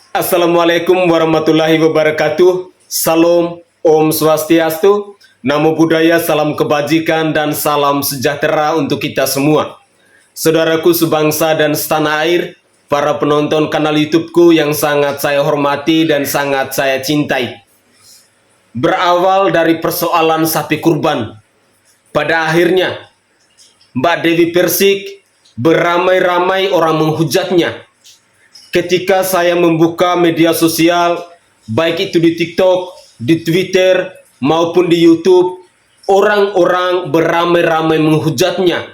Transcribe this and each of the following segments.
Assalamualaikum warahmatullahi wabarakatuh. Salam, Om Swastiastu, Namo Buddhaya, salam kebajikan dan salam sejahtera untuk kita semua. Saudaraku sebangsa dan setanah air, para penonton kanal YouTubeku yang sangat saya hormati dan sangat saya cintai. Berawal dari persoalan sapi kurban, pada akhirnya Mbak Dewi Persik beramai-ramai orang menghujatnya. Ketika saya membuka media sosial, baik itu di TikTok, di Twitter, maupun di YouTube, orang-orang beramai-ramai menghujatnya.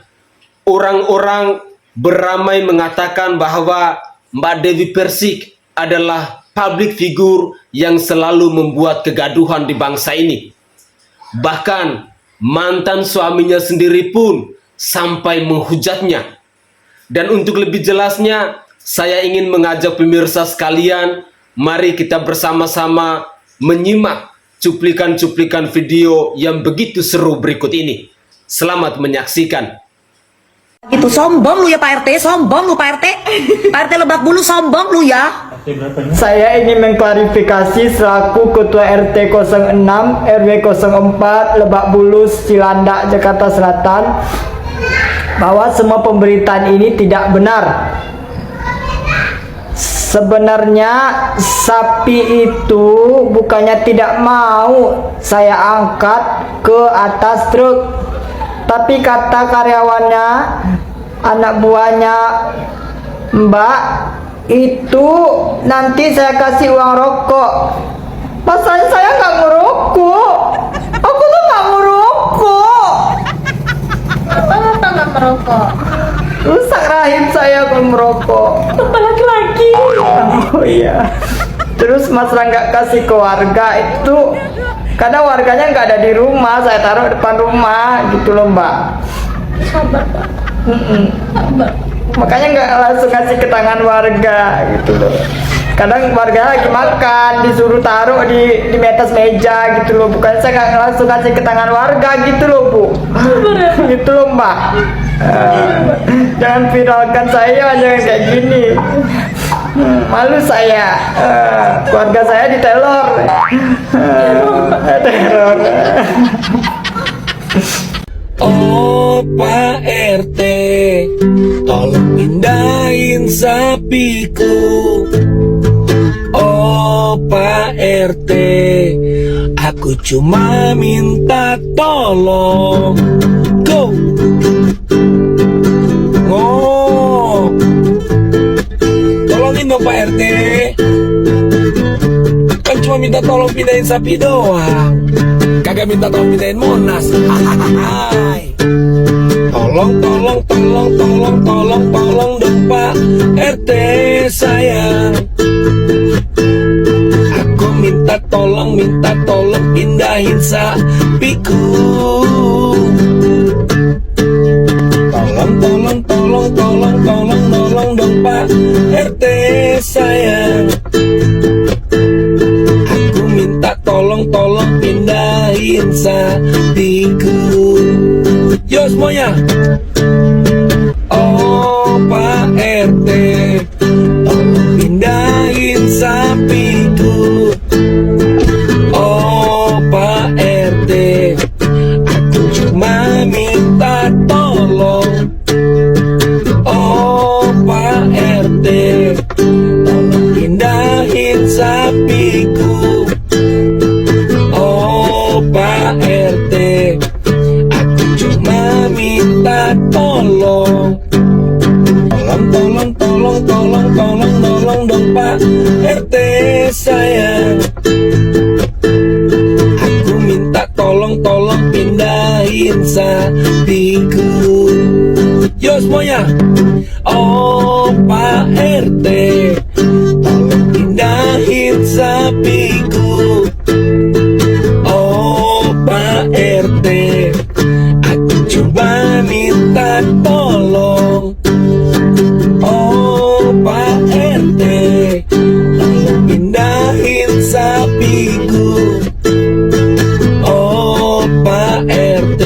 Orang-orang beramai mengatakan bahwa Mbak Dewi Persik adalah public figure yang selalu membuat kegaduhan di bangsa ini. Bahkan mantan suaminya sendiri pun sampai menghujatnya. Dan untuk lebih jelasnya, saya ingin mengajak pemirsa sekalian, mari kita bersama-sama menyimak cuplikan-cuplikan video yang begitu seru berikut ini. Selamat menyaksikan. Itu sombong lu ya Pak RT, sombong lu Pak RT. Pak RT Lebak Bulus sombong lu ya. Saya ingin mengklarifikasi selaku Ketua RT 06 RW 04 Lebak Bulus, Cilandak, Jakarta Selatan, bahwa semua pemberitaan ini tidak benar. Sebenarnya sapi itu bukannya tidak mau saya angkat ke atas truk, tapi kata karyawannya, anak buahnya Mbak, itu nanti saya kasih uang rokok. Masalahnya saya nggak ngerokok. Aku tuh nggak ngerokok. Kenapa nggak merokok? Rusak rahim saya kalau merokok. Bapak laki-laki. Oh iya. Terus masalah nggak kasih ke warga itu karena warganya nggak ada di rumah, saya taruh depan rumah gitu loh Mbak. Sabar Pak. Sabar. Makanya nggak langsung kasih ke tangan warga gitu loh. Kadang warga lagi makan disuruh taruh di atas meja gitu loh, bukan saya nggak langsung kasih ke tangan warga gitu loh Bu. Gitu loh Mbak. Jangan viralkan saya, jangan kayak gini. Malu saya, keluarga saya diteror. Teror. Oh Pak RT, tolong pindahin sapiku. Oh Pak RT, aku cuma minta tolong. Go. Oh, tolongin dong Pak RT. Kan cuma minta tolong pindahin sapi doang, kagak minta tolong pindahin Monas. Hai. Tolong dong Pak RT sayang. Aku minta tolong pindahin sapiku. Tolong dong Pak RT sayang. Aku minta tolong pindahin sapiku. Yo semuanya. Oh Pak RT, tolong pindahin sapiku. Oh Pak RT, aku cuma minta tolong. Oh Pak RT, tolong pindahin sapiku. Oh Pak RT, aku cuma minta tolong. Tolong dong Pak RT sayang. Aku minta tolong pindahin sapiku. Yo semuanya. Oh Pak RT, tolong pindahin sapiku. Oh Pak RT, aku cuma minta tolong. Oh Pak RT, tolong pindahin sapiku. Oh Pak RT,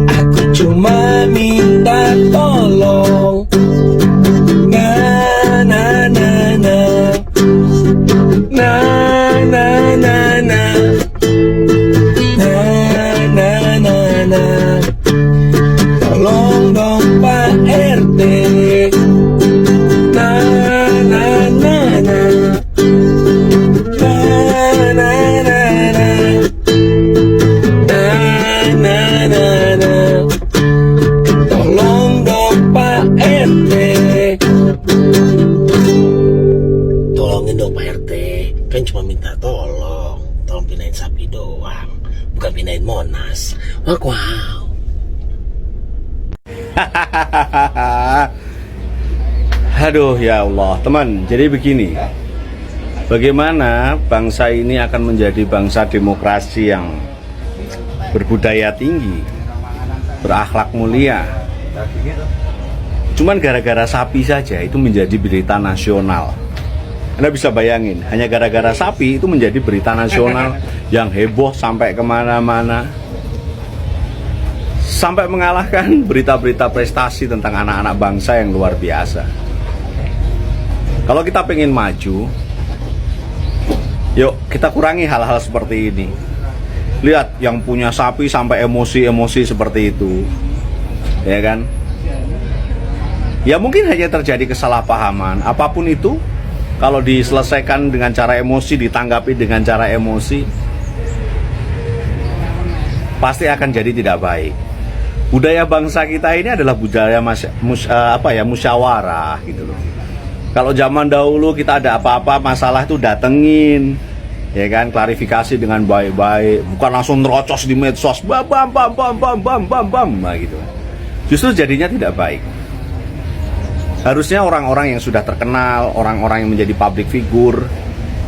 aku cuma minta tolong. Na na cuma minta tolong pindahin sapi doang, bukan pindahin Monas. Wow. Aduh ya Allah, teman. Jadi begini, bagaimana bangsa ini akan menjadi bangsa demokrasi yang berbudaya tinggi, berakhlak mulia. Cuman gara-gara sapi saja itu menjadi berita nasional. Anda bisa bayangin, hanya gara-gara sapi itu menjadi berita nasional yang heboh sampai kemana-mana, sampai mengalahkan berita-berita prestasi tentang anak-anak bangsa yang luar biasa. Kalau kita pengen maju, yuk kita kurangi hal-hal seperti ini. Lihat yang punya sapi sampai emosi-emosi seperti itu, ya kan? Ya mungkin hanya terjadi kesalahpahaman, apapun itu. Kalau diselesaikan dengan cara emosi, ditanggapi dengan cara emosi, pasti akan jadi tidak baik. Budaya bangsa kita ini adalah budaya musyawarah gitu loh. Kalau zaman dahulu kita ada apa-apa masalah itu datengin, ya kan, klarifikasi dengan baik-baik, bukan langsung nerocos di medsos, bam gitu. Justru jadinya tidak baik. Harusnya orang-orang yang sudah terkenal, orang-orang yang menjadi public figure,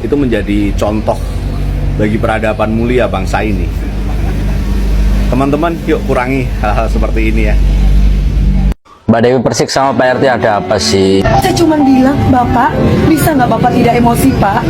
itu menjadi contoh bagi peradaban mulia bangsa ini. Teman-teman, yuk kurangi hal-hal seperti ini ya. Mbak Dewi Persik sama Pak RT ada apa sih? Saya cuma bilang, Bapak, bisa nggak Bapak tidak emosi, Pak?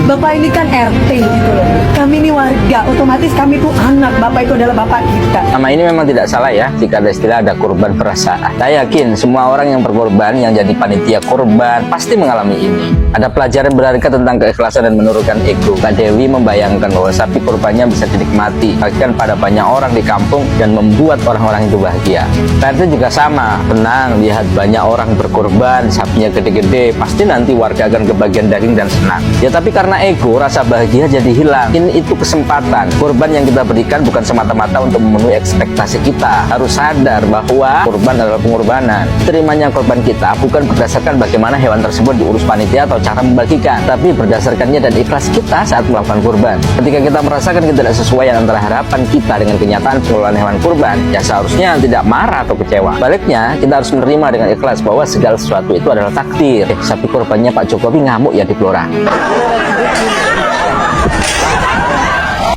Bapak ini kan RT gitu loh. Kami ini warga, otomatis kami itu anak. Bapak itu adalah Bapak kita. Nama ini memang tidak salah ya, jika ada istilah ada korban perasaan. Saya yakin semua orang yang berkorban, yang jadi panitia korban, pasti mengalami ini. Ada pelajaran berharga tentang keikhlasan dan menurunkan ego. Mbak Dewi membayangkan bahwa sapi korbannya bisa dinikmati, bahkan pada banyak orang di kampung, dan membuat orang-orang itu bahagia. Pak RT juga sama, tenang, lihat banyak orang berkorban, sapinya gede-gede, pasti nanti warga akan kebagian daging dan senang. Ya tapi karena ego, rasa bahagia jadi hilang. Ini itu kesempatan. Korban yang kita berikan bukan semata-mata untuk memenuhi ekspektasi kita. Harus sadar bahwa korban adalah pengorbanan. Terimanya korban kita bukan berdasarkan bagaimana hewan tersebut diurus panitia atau cara membagikan, tapi berdasarkannya dan ikhlas kita saat melakukan korban. Ketika kita merasakan ketidaksesuaian antara harapan kita dengan kenyataan pengelolaan hewan kurban, ya seharusnya tidak marah atau kecewa. Baliknya, kita harus menerima dengan ikhlas bahwa segala sesuatu itu adalah takdir. Sapi korbannya Pak Jokowi ngamuk ya di Blora.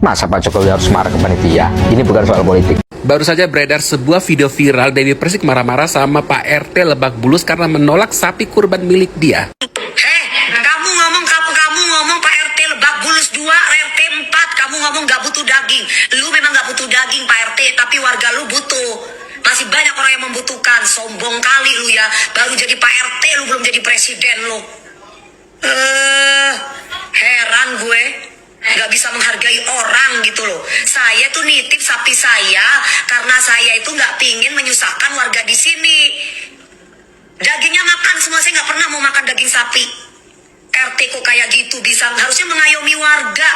Masa Pak Jokowi harus marah ke panitia? Ini bukan soal politik. Baru saja beredar sebuah video viral Dewi Persik marah-marah sama Pak RT Lebak Bulus karena menolak sapi kurban milik dia. Kamu ngomong Pak RT Lebak Bulus 2, RT 4, kamu ngomong gak butuh daging. Lu memang gak butuh daging Pak RT, tapi warga lu butuh. Masih banyak orang yang membutuhkan. Sombong kali lu ya, baru jadi Pak RT lu belum jadi presiden lu. Heran gue, gak bisa menghargai orang gitu loh. Saya tuh nitip sapi saya karena saya itu gak pingin menyusahkan warga di sini. Dagingnya makan semua, saya gak pernah mau makan daging sapi. RT kok kayak gitu, bisa harusnya mengayomi warga,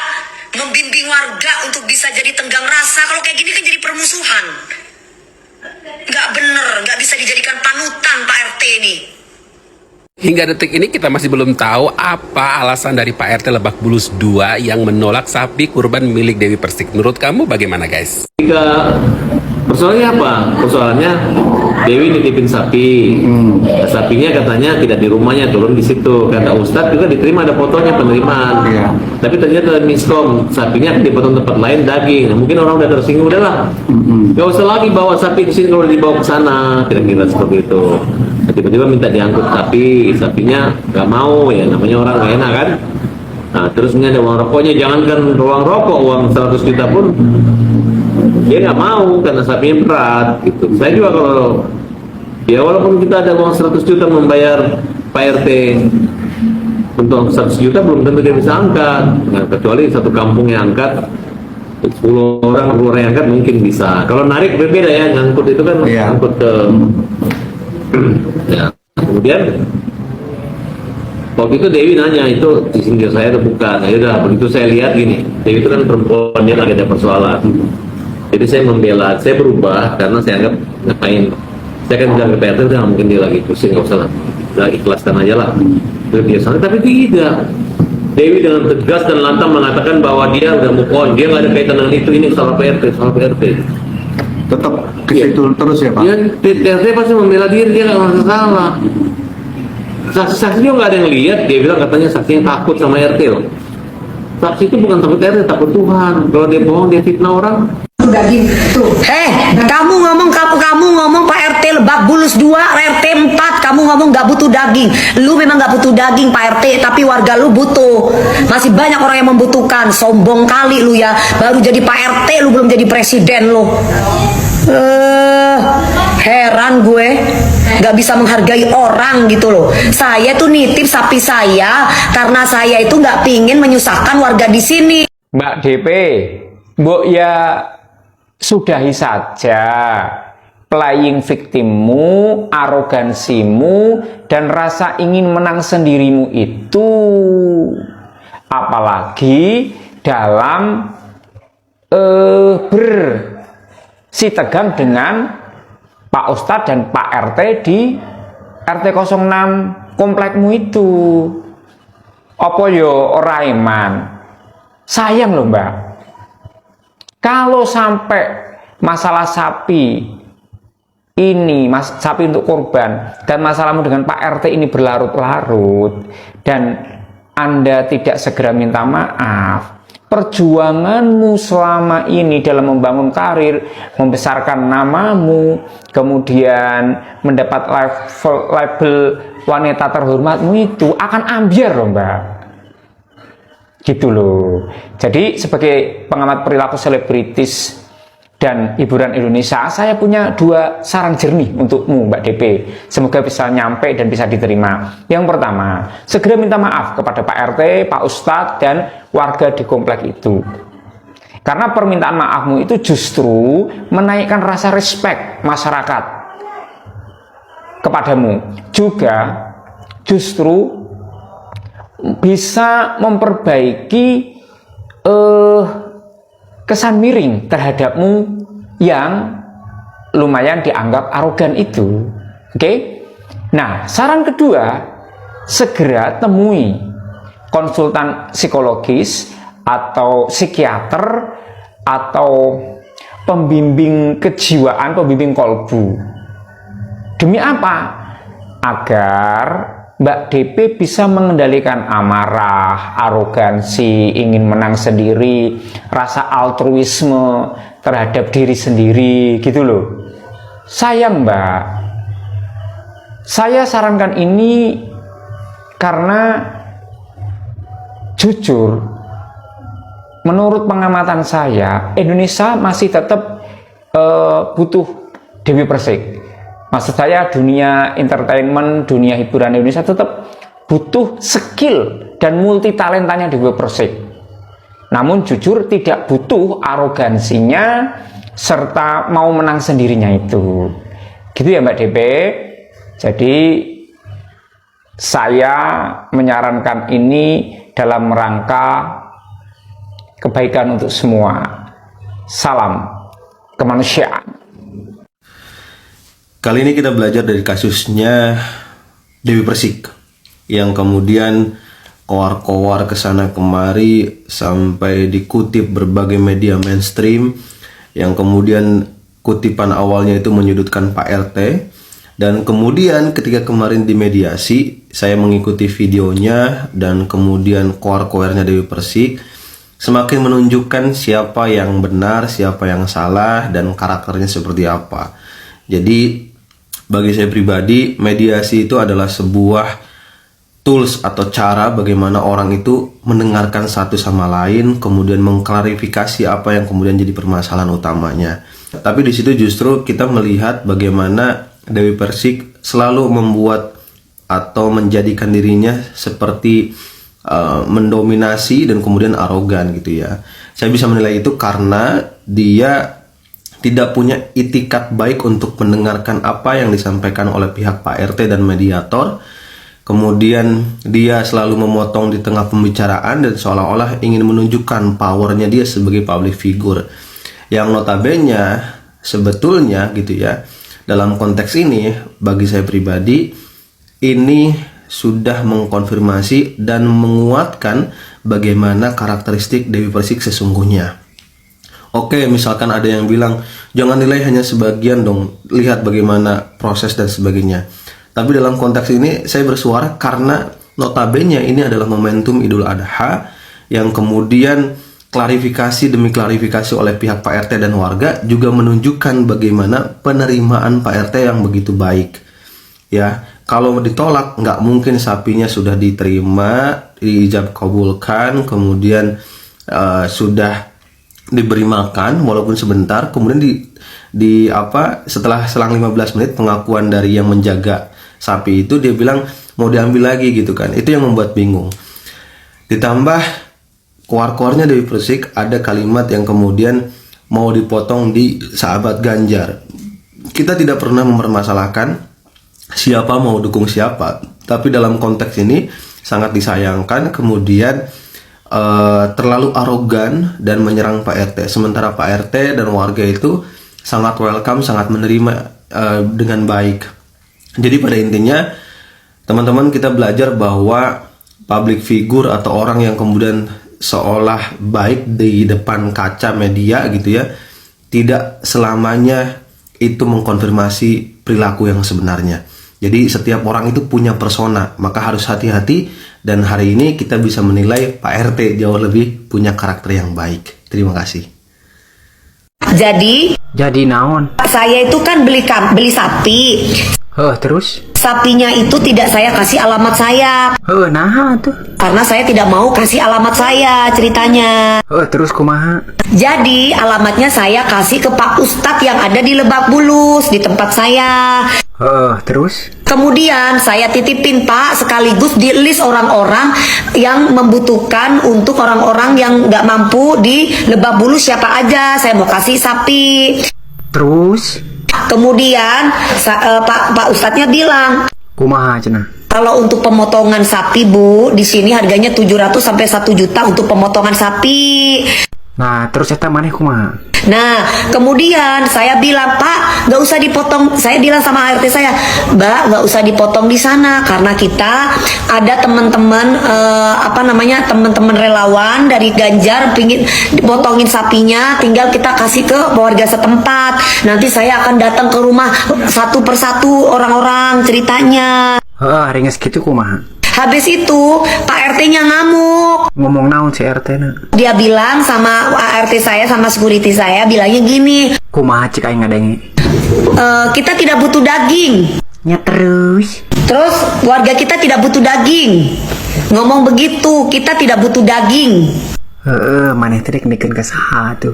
membimbing warga untuk bisa jadi tenggang rasa. Kalau kayak gini kan jadi permusuhan. Gak bener, gak bisa dijadikan panutan Pak RT ini. Hingga detik ini kita masih belum tahu apa alasan dari Pak RT Lebak Bulus 2 yang menolak sapi kurban milik Dewi Persik. Menurut kamu bagaimana guys? Persoalannya apa? Persoalannya Dewi nitipin sapi. Nah, sapinya katanya tidak di rumahnya, turun di situ. Kata Ustadz juga diterima, ada fotonya penerimaan. Tapi ternyata miskom, sapinya dipotong tempat lain daging. Nah, mungkin orang udah tersinggung, udahlah. Gak usah lagi bawa sapi di sini kalau dibawa ke sana. Kira-kira seperti itu. Nah, tiba-tiba minta diangkut sapinya nggak mau, ya namanya orang gak enak kan. Nah, terus ini ada uang rokoknya, jangankan ruang rokok, uang 100 juta pun dia nggak mau karena sapinya berat gitu. Saya juga kalau ya walaupun kita ada uang 100 juta membayar Pak RT untuk 100 juta belum tentu dia bisa angkat. Nah, kecuali satu kampung yang angkat 10 orang yang angkat mungkin bisa. Kalau narik berbeda ya, ngangkut itu kan ngangkut ke ya. Kemudian waktu itu Dewi nanya itu disindir saya atau bukan. Nah, yaudah begitu saya lihat gini, Dewi itu kan perempuan, dia lagi ada persoalan. Jadi saya membela, saya berubah karena saya anggap ngapain. Saya kan bilang ke PRT udah mungkin dia lagi pusing, nggak usah lah, udah ikhlaskan aja lah. Itu biasanya, tapi tidak. Dewi dengan tegas dan lantang mengatakan bahwa dia udah move on, dia nggak ada kaitan dengan itu, ini salah PRT, salah PRT. Tetap ke situ terus ya Pak? Dia PRT pasti membela diri, dia nggak merasa salah. Saksi-saksi juga nggak ada yang lihat, dia bilang katanya saksinya takut sama RT loh. Saksi itu bukan takut RT, takut Tuhan. Kalau dia bohong, dia fitnah orang. Daging tuh. Kamu ngomong Pak RT Lebak Bulus 2, RT 4, kamu ngomong nggak butuh daging. Lu memang nggak butuh daging Pak RT, tapi warga lu butuh. Masih banyak orang yang membutuhkan. Sombong kali lu ya. Baru jadi Pak RT lu belum jadi presiden lu. Heran gue, nggak bisa menghargai orang gitu loh. Saya tuh nitip sapi saya karena saya itu nggak pingin menyusahkan warga di sini. Mbak DP, Mbok ya sudahi saja playing victimmu, arogansimu, dan rasa ingin menang sendirimu itu. Apalagi dalam bersitegang dengan Pak Ustadz dan Pak RT di RT 06 komplekmu itu. Apa yo ora iman? Sayang loh Mbak, kalau sampai masalah sapi ini, sapi untuk korban, dan masalahmu dengan Pak RT ini berlarut-larut, dan Anda tidak segera minta maaf, perjuanganmu selama ini dalam membangun karir, membesarkan namamu, kemudian mendapat label wanita terhormatmu itu akan ambiar loh Mbak. Gitu loh. Jadi sebagai pengamat perilaku selebritis dan hiburan Indonesia, saya punya 2 saran jernih untukmu Mbak DP. Semoga bisa nyampe dan bisa diterima. Yang pertama, segera minta maaf kepada Pak RT, Pak Ustadz, dan warga di komplek itu. Karena permintaan maafmu itu justru menaikkan rasa respect masyarakat kepadamu. Juga justru bisa memperbaiki kesan miring terhadapmu yang lumayan dianggap arogan itu. Oke? Nah, saran kedua, segera temui konsultan psikologis atau psikiater atau pembimbing kejiwaan, pembimbing kolbu. Demi apa? Agar Mbak DP bisa mengendalikan amarah, arogansi, ingin menang sendiri, rasa altruisme terhadap diri sendiri, gitu loh. Sayang Mbak, saya sarankan ini karena jujur, menurut pengamatan saya, Indonesia masih tetap butuh Dewi Persik. Maksud saya dunia entertainment, dunia hiburan Indonesia tetap butuh skill dan multi talentanya Dewi Persik. Namun jujur tidak butuh arogansinya serta mau menang sendirinya itu. Gitu ya Mbak DP. Jadi saya menyarankan ini dalam rangka kebaikan untuk semua. Salam kemanusiaan. Kali ini kita belajar dari kasusnya Dewi Persik yang kemudian koar-koar kesana kemari sampai dikutip berbagai media mainstream, yang kemudian kutipan awalnya itu menyudutkan Pak RT, dan kemudian ketika kemarin dimediasi saya mengikuti videonya dan kemudian koar-koarnya Dewi Persik semakin menunjukkan siapa yang benar, siapa yang salah, dan karakternya seperti apa. Jadi bagi saya pribadi, mediasi itu adalah sebuah tools atau cara bagaimana orang itu mendengarkan satu sama lain, kemudian mengklarifikasi apa yang kemudian jadi permasalahan utamanya. Tapi di situ justru kita melihat bagaimana Dewi Persik selalu membuat atau menjadikan dirinya seperti mendominasi dan kemudian arogan gitu ya. Saya bisa menilai itu karena dia tidak punya itikat baik untuk mendengarkan apa yang disampaikan oleh pihak Pak RT dan mediator. Kemudian dia selalu memotong di tengah pembicaraan dan seolah-olah ingin menunjukkan powernya dia sebagai public figure. Yang notabene sebetulnya gitu ya, dalam konteks ini bagi saya pribadi ini sudah mengkonfirmasi dan menguatkan bagaimana karakteristik Dewi Persik sesungguhnya. Oke, misalkan ada yang bilang, jangan nilai hanya sebagian dong, lihat bagaimana proses dan sebagainya. Tapi dalam konteks ini saya bersuara karena notabene ini adalah momentum Idul Adha yang kemudian klarifikasi demi klarifikasi oleh pihak Pak RT dan warga juga menunjukkan bagaimana penerimaan Pak RT yang begitu baik. Ya, kalau ditolak nggak mungkin sapinya sudah diterima, diijab kabulkan, kemudian sudah diberi makan walaupun sebentar, kemudian setelah selang 15 menit pengakuan dari yang menjaga sapi itu dia bilang mau diambil lagi gitu kan. Itu yang membuat bingung. Ditambah keluar-keluarnya Dewi Persik ada kalimat yang kemudian mau dipotong di sahabat Ganjar. Kita tidak pernah mempermasalahkan siapa mau dukung siapa, tapi dalam konteks ini sangat disayangkan kemudian terlalu arogan dan menyerang Pak RT. Sementara Pak RT dan warga itu sangat welcome, sangat menerima dengan baik. Jadi pada intinya teman-teman kita belajar bahwa public figure atau orang yang kemudian seolah baik di depan kaca media gitu ya, tidak selamanya itu mengkonfirmasi perilaku yang sebenarnya. Jadi setiap orang itu punya persona, maka harus hati-hati, dan hari ini kita bisa menilai Pak RT jauh lebih punya karakter yang baik. Terima kasih. Jadi naon? saya itu kan beli sapi. Terus? Sapinya itu tidak saya kasih alamat saya. Nah tuh. Karena saya tidak mau kasih alamat saya ceritanya. Terus kumaha? Jadi alamatnya saya kasih ke Pak Ustadz yang ada di Lebak Bulus, di tempat saya. Terus? Kemudian saya titipin Pak sekaligus di list orang-orang yang membutuhkan untuk orang-orang yang nggak mampu di Lebak Bulus siapa aja. Saya mau kasih sapi. Terus? Kemudian Pak Ustadznya bilang, kumaha cenah? kalau untuk pemotongan sapi Bu, di sini harganya 700 sampai 1 juta untuk pemotongan sapi. Nah, terus eta maneh kumaha? Nah, kemudian saya bilang, Pak, nggak usah dipotong. Saya bilang sama RT saya, Mbak, nggak usah dipotong di sana karena kita ada teman-teman teman-teman relawan dari Ganjar pingin dipotongin sapinya, tinggal kita kasih ke warga setempat. Nanti saya akan datang ke rumah satu persatu orang-orang ceritanya. Ringes gitu kumaha? Habis itu Pak RT-nya ngamuk. Ngomong naon si RT-na? Dia bilang sama RT saya, sama security saya, bilangnya gini, kumaha cik aing ngadenge? Kita tidak butuh daging. Ya terus Warga kita tidak butuh daging. Ngomong begitu, kita tidak butuh daging. Maneh teh dikeun ka saha tuh?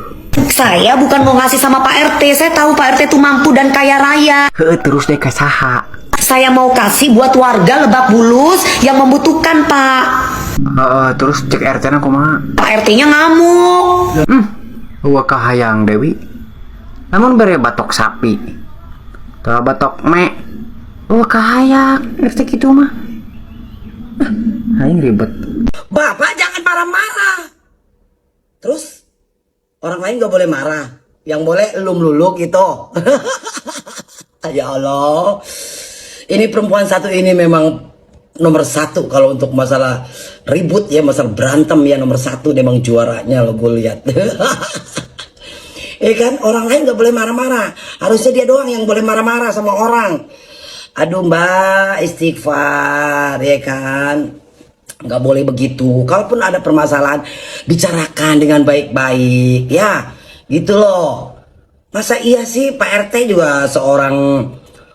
Saya bukan mau ngasih sama Pak RT. Saya tahu Pak RT itu mampu dan kaya raya. Terus deh ka saha? Saya mau kasih buat warga Lebak Bulus yang membutuhkan, Pak. Terus cek RT-na kumaha? Pak RT-nya ngamuk. Wah kahayang Dewi. Namun bere batok sapi. Tah batok me. Wah kahayang RT gitu mah. Aing ribet. Bapak jangan marah-marah. Terus orang lain gak boleh marah. Yang boleh elum-luluk gitu. Ya Allah. Ini perempuan satu ini memang nomor satu kalau untuk masalah ribut ya, masalah berantem ya, nomor satu memang juaranya lo gue lihat. Kan orang lain gak boleh marah-marah, harusnya dia doang yang boleh marah-marah sama orang. Aduh Mbak, istighfar ya kan, nggak boleh begitu. Kalaupun ada permasalahan bicarakan dengan baik-baik ya, gitu loh. Masa iya sih Pak RT juga seorang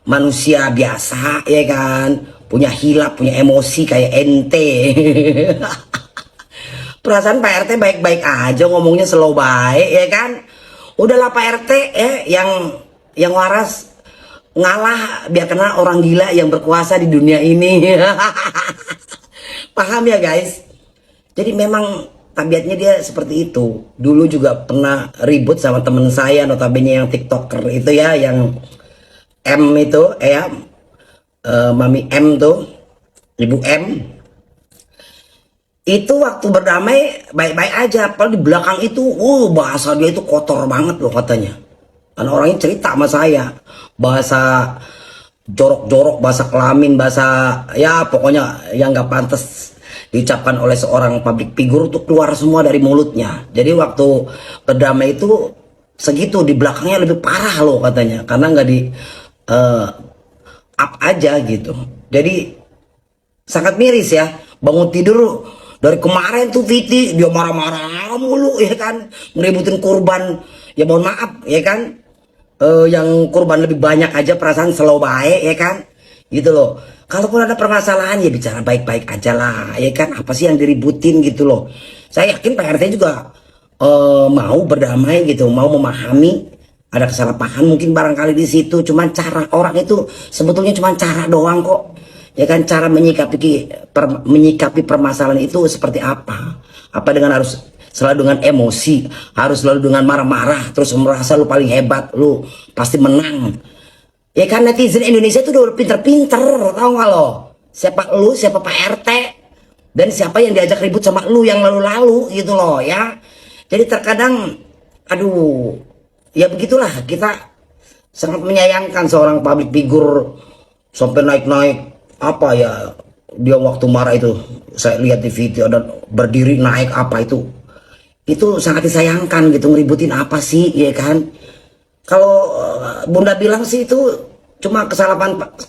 manusia biasa ya kan, punya hilap, punya emosi kayak ente. Perasaan Pak RT baik-baik aja, ngomongnya slow baik ya kan. Udahlah Pak RT yang waras ngalah, biar kena orang gila yang berkuasa di dunia ini. Paham ya guys? Jadi memang tabiatnya dia seperti itu. Dulu juga pernah ribut sama temen saya, notabene yang TikToker itu ya, yang M itu Mami M tuh, Ibu M. Itu waktu berdamai baik-baik aja, padahal di belakang itu bahasa dia itu kotor banget loh katanya. Karena orangnya cerita sama saya, bahasa jorok-jorok, bahasa kelamin, bahasa ya pokoknya yang nggak pantas diucapkan oleh seorang public figure tuh keluar semua dari mulutnya. Jadi waktu berdamai itu segitu, di belakangnya lebih parah loh katanya, karena nggak di up aja gitu. Jadi sangat miris ya, bangun tidur dari kemarin tuh Viti dia marah-marah mulu ya kan, ngeributin kurban. Ya mohon maaf ya kan, yang kurban lebih banyak aja perasaan slow baik ya kan, gitu loh. Kalaupun ada permasalahan ya bicara baik-baik aja lah ya kan, apa sih yang diributin gitu loh. Saya yakin Pak RT juga mau berdamai gitu, mau memahami ada kesalahpahaman mungkin barangkali di situ, cuman cara orang itu sebetulnya cuma cara doang kok ya kan, cara menyikapi permasalahan itu seperti apa dengan harus selalu dengan emosi, harus selalu dengan marah-marah terus merasa lu paling hebat, lu pasti menang ya kan. Netizen Indonesia itu udah pinter-pinter, tau gak lo siapa lu, siapa Pak RT, dan siapa yang diajak ribut sama lu yang lalu-lalu gitu loh ya. Jadi terkadang aduh ya begitulah, kita sangat menyayangkan seorang public figure sampai naik-naik apa ya, dia waktu marah itu saya lihat di video dan berdiri naik apa itu sangat disayangkan gitu, ngeributin apa sih ya kan. Kalau Bunda bilang sih itu cuma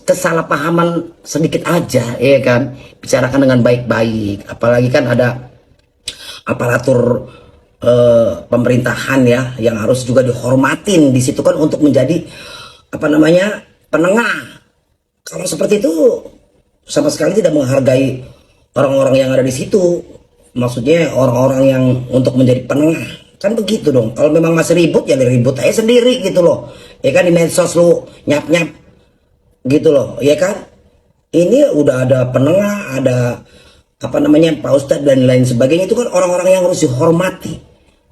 kesalahpahaman sedikit aja ya kan, bicarakan dengan baik-baik, apalagi kan ada aparatur pemerintahan ya yang harus juga dihormatin di situ kan, untuk menjadi apa namanya penengah. Kalau seperti itu sama sekali tidak menghargai orang-orang yang ada di situ, maksudnya orang-orang yang untuk menjadi penengah kan begitu dong. Kalau memang masih ribut ya ribut aja sendiri gitu loh ya kan, di medsos lu nyap-nyap gitu loh ya kan. Ini udah ada penengah, ada apa namanya Pak Ustadz dan lain sebagainya, itu kan orang-orang yang harus dihormati,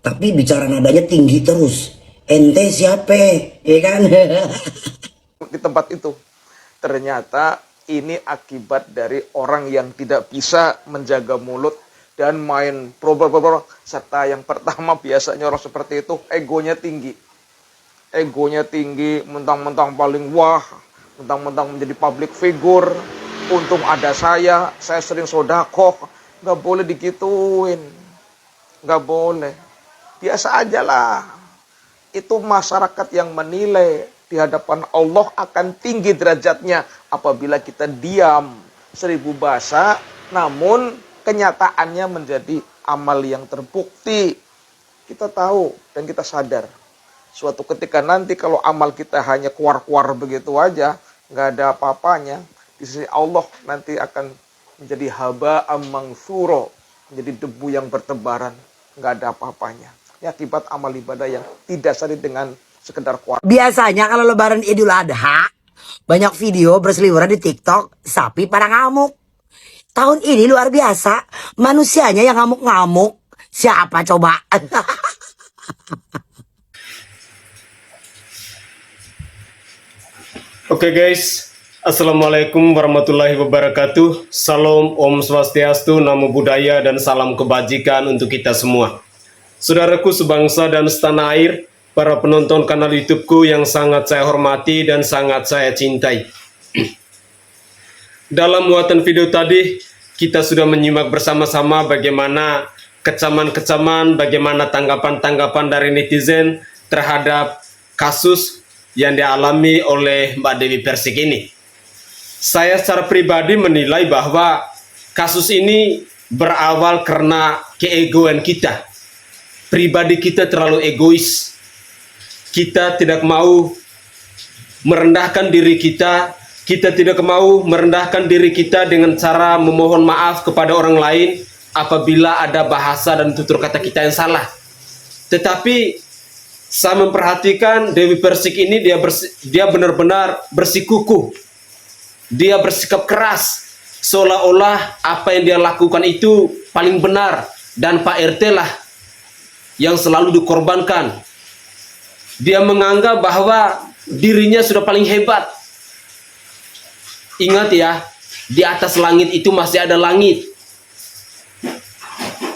tapi bicara nadanya tinggi terus. Ente siapa ya kan. Di tempat itu ternyata ini akibat dari orang yang tidak bisa menjaga mulut dan main pro, serta yang pertama biasanya orang seperti itu egonya tinggi, mentang-mentang paling wah, mentang-mentang menjadi public figure, untung ada saya sering sodakoh. Nggak boleh digituin, nggak boleh, biasa aja lah. Itu masyarakat yang menilai, di hadapan Allah akan tinggi derajatnya apabila kita diam 1000 bahasa, namun kenyataannya menjadi amal yang terbukti. Kita tahu dan kita sadar, suatu ketika nanti kalau amal kita hanya keluar-keluar begitu aja, nggak ada apa-apanya, di sisi Allah nanti akan menjadi haba'am mansuro, menjadi debu yang bertebaran, nggak ada apa-apanya. Ini akibat amal ibadah yang tidak sadar dengan sekedar keluar. Biasanya kalau lebaran Idul Adha banyak video berseliweran di TikTok sapi pada ngamuk. Tahun ini luar biasa, manusianya yang ngamuk-ngamuk. Siapa coba? Oke guys, Assalamualaikum warahmatullahi wabarakatuh. Salam, Om Swastiastu, Namo Buddhaya, dan salam kebajikan untuk kita semua. Saudaraku sebangsa dan setanah air, para penonton kanal YouTubeku yang sangat saya hormati dan sangat saya cintai. Dalam muatan video tadi, kita sudah menyimak bersama-sama bagaimana kecaman-kecaman, bagaimana tanggapan-tanggapan dari netizen terhadap kasus yang dialami oleh Mbak Dewi Persik ini. Saya secara pribadi menilai bahwa kasus ini berawal karena keegoan kita. Pribadi kita terlalu egois. Kita tidak mau merendahkan diri kita, kita tidak mau merendahkan diri kita dengan cara memohon maaf kepada orang lain apabila ada bahasa dan tutur kata kita yang salah. Tetapi saya memperhatikan Dewi Persik ini dia benar-benar bersikukuh. Dia bersikap keras, seolah-olah apa yang dia lakukan itu paling benar dan Pak RT lah yang selalu dikorbankan. Dia menganggap bahwa dirinya sudah paling hebat. Ingat ya, di atas langit itu masih ada langit.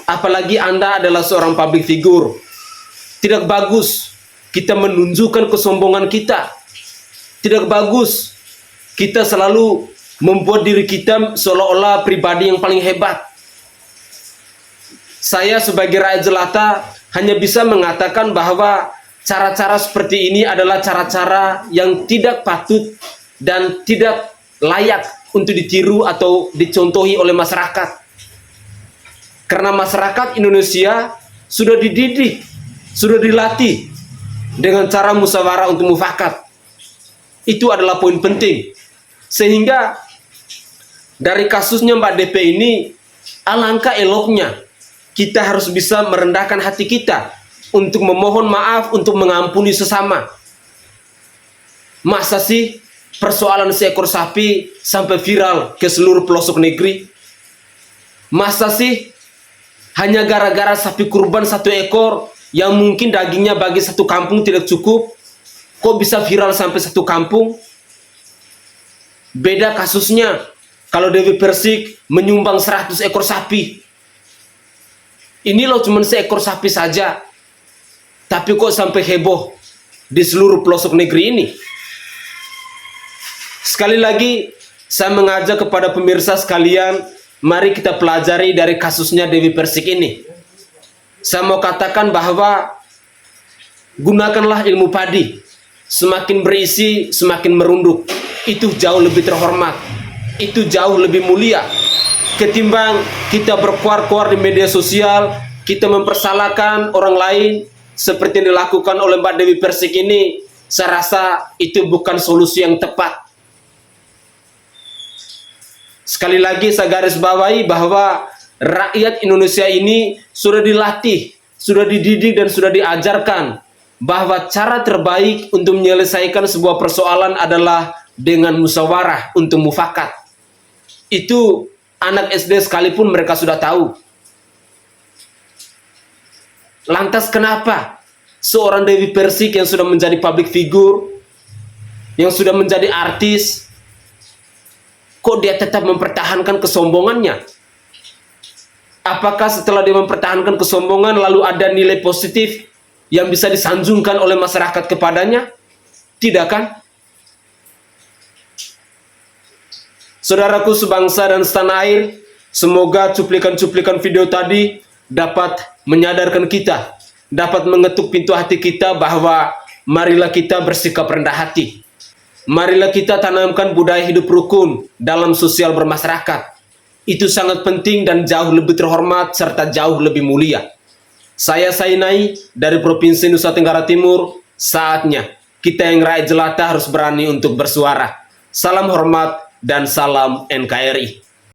Apalagi Anda adalah seorang public figure. Tidak bagus kita menunjukkan kesombongan kita. Tidak bagus kita selalu membuat diri kita seolah-olah pribadi yang paling hebat. Saya sebagai rakyat jelata hanya bisa mengatakan bahwa cara-cara seperti ini adalah cara-cara yang tidak patut dan tidak layak untuk ditiru atau dicontohi oleh masyarakat. Karena masyarakat Indonesia sudah dididik, sudah dilatih dengan cara musyawarah untuk mufakat. Itu adalah poin penting. Sehingga dari kasusnya Mbak DP ini, alangkah eloknya kita harus bisa merendahkan hati kita untuk memohon maaf, untuk mengampuni sesama. Masa sih persoalan seekor sapi sampai viral ke seluruh pelosok negeri? Masa sih hanya gara-gara sapi kurban 1 ekor yang mungkin dagingnya bagi 1 kampung tidak cukup, kok bisa viral sampai 1 kampung? Beda kasusnya kalau Dewi Persik menyumbang 100 ekor sapi. Ini loh cuma seekor sapi saja, tapi kok sampai heboh di seluruh pelosok negeri ini. Sekali lagi saya mengajak kepada pemirsa sekalian, mari kita pelajari dari kasusnya Dewi Persik ini. Saya mau katakan bahwa gunakanlah ilmu padi. Semakin berisi, semakin merunduk. Itu jauh lebih terhormat. Itu jauh lebih mulia. Ketimbang kita berkuar-kuar di media sosial, kita mempersalahkan orang lain seperti yang dilakukan oleh Mbak Dewi Persik ini. Saya rasa itu bukan solusi yang tepat. Sekali lagi saya garis bawahi bahwa rakyat Indonesia ini sudah dilatih, sudah dididik dan sudah diajarkan bahwa cara terbaik untuk menyelesaikan sebuah persoalan adalah dengan musyawarah untuk mufakat. Itu anak SD sekalipun mereka sudah tahu. Lantas kenapa seorang Dewi Persik yang sudah menjadi public figure, yang sudah menjadi artis, kok dia tetap mempertahankan kesombongannya? Apakah setelah dia mempertahankan kesombongan lalu ada nilai positif yang bisa disanjungkan oleh masyarakat kepadanya? Tidak kan? Saudaraku sebangsa dan setanah air, semoga cuplikan-cuplikan video tadi dapat menyadarkan kita, dapat mengetuk pintu hati kita bahwa marilah kita bersikap rendah hati. Marilah kita tanamkan budaya hidup rukun dalam sosial bermasyarakat. Itu sangat penting dan jauh lebih terhormat serta jauh lebih mulia. Saya Sainai dari Provinsi Nusa Tenggara Timur. Saatnya kita yang rakyat jelata harus berani untuk bersuara. Salam hormat dan salam NKRI.